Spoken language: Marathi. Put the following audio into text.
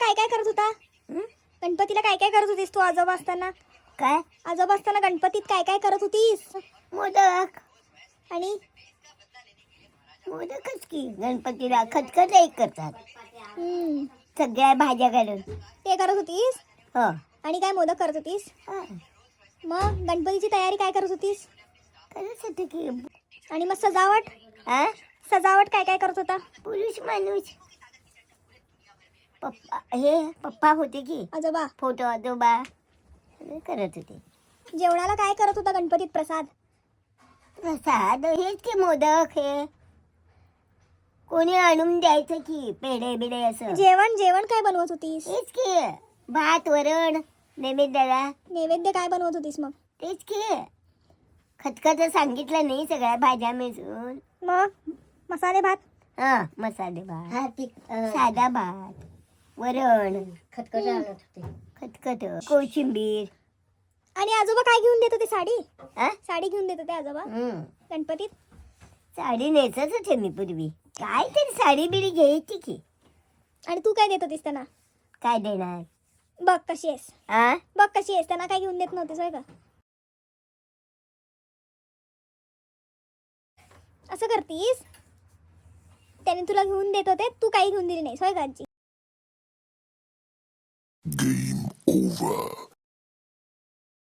काय काय करत होता? गणपतीला काय काय करत होतीस तू आजोबा असताना? काय? आजोबा असताना गणपतीत काय काय करत होतीस? मोदक. आणि मोदकच की गणपतीला खतखत एक करतात सगळ्या भाज्या घालून. ते करत होतीस? हो. आणि काय मोदक करत होतीस? हा. मग गणपतीची तयारी काय करत होतीस? करत होते की. आणि मग सजावट? हा? सजावट काय काय करत होता? पुरुष माणूस पप्पा होते की आजोबा. फोटो आजोबा हे करत होते. जेवणाला काय करत होता गणपतीत प्रसाद? प्रसाद हेच की मोदक हे कोणी आणून द्यायचं की पेढे बिडे असं. जेवण काय बनवत होतीस? हेच की भात वरण नैवेद्याला. नैवेद्य काय बनवत होतीस मग? तेच की खतखत सांगितलं नाही सगळ्या भाज्या मिसळून. मग मसाले भात? हा मसाले भात साधा भात वरण खतखत कोशिंबीर. आणि आजोबा काय घेऊन देत होते? साडी? हा? साडी घेऊन देत होते आजोबा गणपतीत? साडी नेसत होते मी पूर्वी. काय तरी साडी बिडी घ्यायची की. आणि तू काय देत होतीस त्यांना? काय देणार? बघ कशी आहेस, आ बघ कशी आहेस. त्यांना काय घेऊन देत नव्हतीस होय का? असं करतीस? त्याने तुला घेऊन देत होते, तू काही घेऊन दिली नाहीस होय का आजी? Game over.